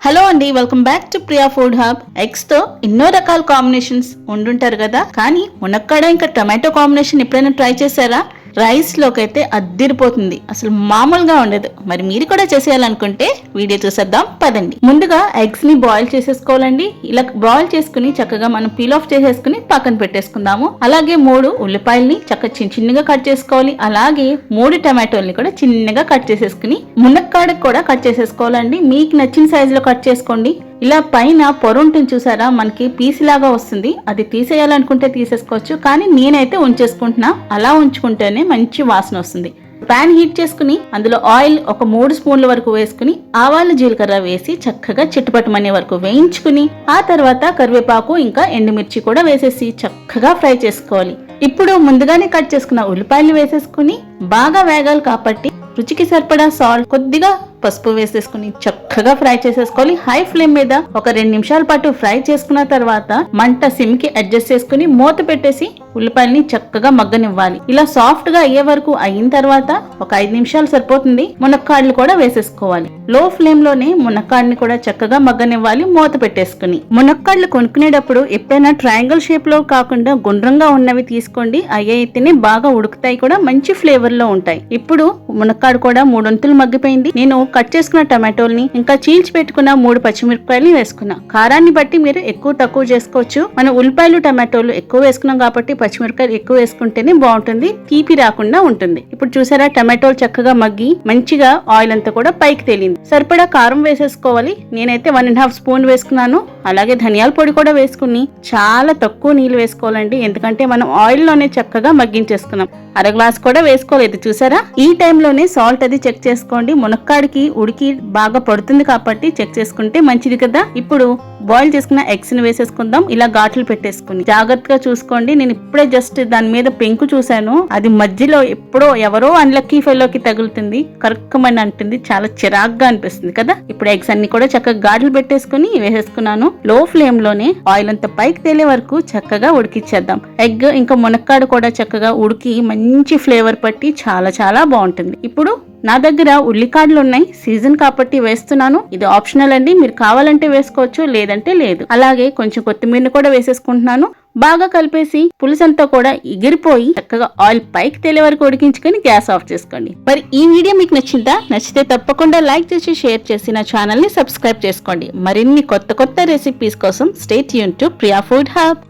Hello అండి, welcome back to Priya food hub. Eggs తో ఎన్నో రకాల కాంబినేషన్స్ ఉండుంటారు కదా, కానీ మునక్కాడ ఇంకా టమాటో కాంబినేషన్ ఎప్పుడైనా ట్రై చేశారా? రైస్ లోకి అయితే అద్దిరిపోతుంది, అసలు మామూలుగా ఉండదు. మరి మీరు కూడా చేసేయాలనుకుంటే వీడియో చూసేద్దాం పదండి. ముందుగా ఎగ్స్ ని బాయిల్ చేసేసుకోవాలండి. ఇలా బాయిల్ చేసుకుని చక్కగా మనం పీల్ ఆఫ్ చేసేసుకుని పక్కన పెట్టేసుకుందాము. అలాగే 3 ఉల్లిపాయల్ని చక్కగా చిన్నగా కట్ చేసుకోవాలి. అలాగే 3 టమాటోల్ని కూడా చిన్నగా కట్ చేసేసుకుని మునక్కాడకు కూడా కట్ చేసేసుకోవాలండి. మీకు నచ్చిన సైజు లో కట్ చేసుకోండి. ఇలా పైన పొర ఉంటుంది చూసారా, మనకి పీస్ లాగా వస్తుంది. అది తీసేయాలనుకుంటే తీసేసుకోవచ్చు, కానీ నేనైతే ఉంచేసుకుంటున్నా. అలా ఉంచుకుంటేనే మంచి వాసన వస్తుంది. ప్యాన్ హీట్ చేసుకుని అందులో ఆయిల్ ఒక 3 స్పూన్ల వరకు వేసుకుని ఆవాలు జీలకర్ర వేసి చక్కగా చిట్టుపట్టుమనే వరకు వేయించుకుని ఆ తర్వాత కరివేపాకు ఇంకా ఎండుమిర్చి కూడా వేసేసి చక్కగా ఫ్రై చేసుకోవాలి. ఇప్పుడు ముందుగానే కట్ చేసుకున్న ఉల్లిపాయలు వేసేసుకుని బాగా వేగాలి కాబట్టి రుచికి సరిపడా సాల్ట్, కొద్దిగా పసుపు వేసేసుకుని చక్కగా ఫ్రై చేసేసుకోవాలి. హై ఫ్లేమ్ మీద ఒక 2 నిమిషాల పాటు ఫ్రై చేసుకున్న తర్వాత మంట సిమ్ కి అడ్జస్ట్ చేసుకుని మూత పెట్టేసి ఉల్లిపాయల్ని చక్కగా మగ్గనివ్వాలి. ఇలా సాఫ్ట్ గా అయ్యే వరకు అయిన తర్వాత ఒక 5 నిమిషాలు సరిపోతుంది. మునక్కాడలు కూడా వేసేసుకోవాలి. లో ఫ్లేమ్ లోనే మునక్కాడని కూడా చక్కగా మగ్గనివ్వాలి మూత పెట్టేసుకుని. మునక్కాడలు కొనుక్కునేటప్పుడు ఎప్పుడైనా ట్రయాంగిల్ షేప్ లో కాకుండా గుండ్రంగా ఉన్నవి తీసుకోండి. అయితేనే బాగా ఉడుకుతాయి, కూడా మంచి ఫ్లేవర్ లో ఉంటాయి. ఇప్పుడు మునక్కాడు కూడా 3 వంతులు మగ్గిపోయింది. నేను కట్ చేసుకున్న టమాటోల్ని ఇంకా చీల్చి పెట్టుకున్న 3 పచ్చిమిరపకాయలు వేసుకున్నా. కారాన్ని బట్టి మీరు ఎక్కువ తక్కువ చేసుకోవచ్చు. మనం ఉల్లిపాయలు టమాటోలు ఎక్కువ వేసుకున్నాం కాబట్టి పచ్చిమిరపకాయలు ఎక్కువ వేసుకుంటేనే బాగుంటుంది, తీపి రాకుండా ఉంటుంది. ఇప్పుడు చూసారా, టమాటోలు చక్కగా మగ్గి మంచిగా ఆయిల్ అంతా కూడా పైకి తేలింది. సరిపడా కారం వేసేసుకోవాలి. నేనైతే 1.5 స్పూన్ వేసుకున్నాను. అలాగే ధనియాల పొడి కూడా వేసుకుని చాలా తక్కువ నీళ్ళు వేసుకోవాలండి, ఎందుకంటే మనం ఆయిల్ లోనే చక్కగా మగ్గించేసుకున్నాం. 1/2 గ్లాస్ కూడా వేసుకోలేదు. చూసారా, ఈ టైంలోనే సాల్ట్ అది చెక్ చేసుకోండి. మునక్కాడికి ఉడికి బాగా పడుతుంది కాబట్టి చెక్ చేసుకుంటే మంచిది కదా. ఇప్పుడు బాయిల్ చేసుకున్న ఎగ్స్ ని వేసేసుకుందాం. ఇలా ఘాట్లు పెట్టేసుకుని జాగ్రత్తగా చూసుకోండి. నేను ఇప్పుడే జస్ట్ దాని మీద పెంకు చూసాను, అది మధ్యలో ఎప్పుడో ఎవరో అన్లక్కీ ఫెలోకి తగులుతుంది, కరక్కమని అంటుంది. చాలా చిరాగ్గా అనిపిస్తుంది కదా. ఇప్పుడు ఎగ్స్ అన్ని కూడా చక్కగా ఘాట్లు పెట్టేసుకుని వేసేసుకున్నాను. లో ఫ్లేమ్ లోనే ఆయిల్ అంతా పైకి తేలే వరకు చక్కగా ఉడికిచ్చేద్దాం. ఎగ్ ఇంకా మునక్కాడు కూడా చక్కగా ఉడికి మంచి ఫ్లేవర్ పట్టి చాలా చాలా బాగుంటుంది. ఇప్పుడు నా దగ్గర ఉల్లికాడలు ఉన్నాయి, సీజన్ కాబట్టి వేస్తున్నాను. ఇది ఆప్షనల్ అండి, మీరు కావాలంటే వేసుకోవచ్చు, లేదంటే లేదు. అలాగే కొంచెం కొత్తిమీర కూడా వేసేసుకుంటున్నాను. బాగా కలిపేసి పులుసంతా కూడా ఎగిరిపోయి చక్కగా ఆయిల్ పైకి తేలే వరకు ఉడికించుకొని గ్యాస్ ఆఫ్ చేసుకోండి. మరి ఈ వీడియో మీకు నచ్చిందా? నచ్చితే తప్పకుండా లైక్ చేసి షేర్ చేసి నా ఛానల్ ని సబ్స్క్రైబ్ చేసుకోండి. మరిన్ని కొత్త రెసిపీస్ కోసం stay tune to Priya food hub.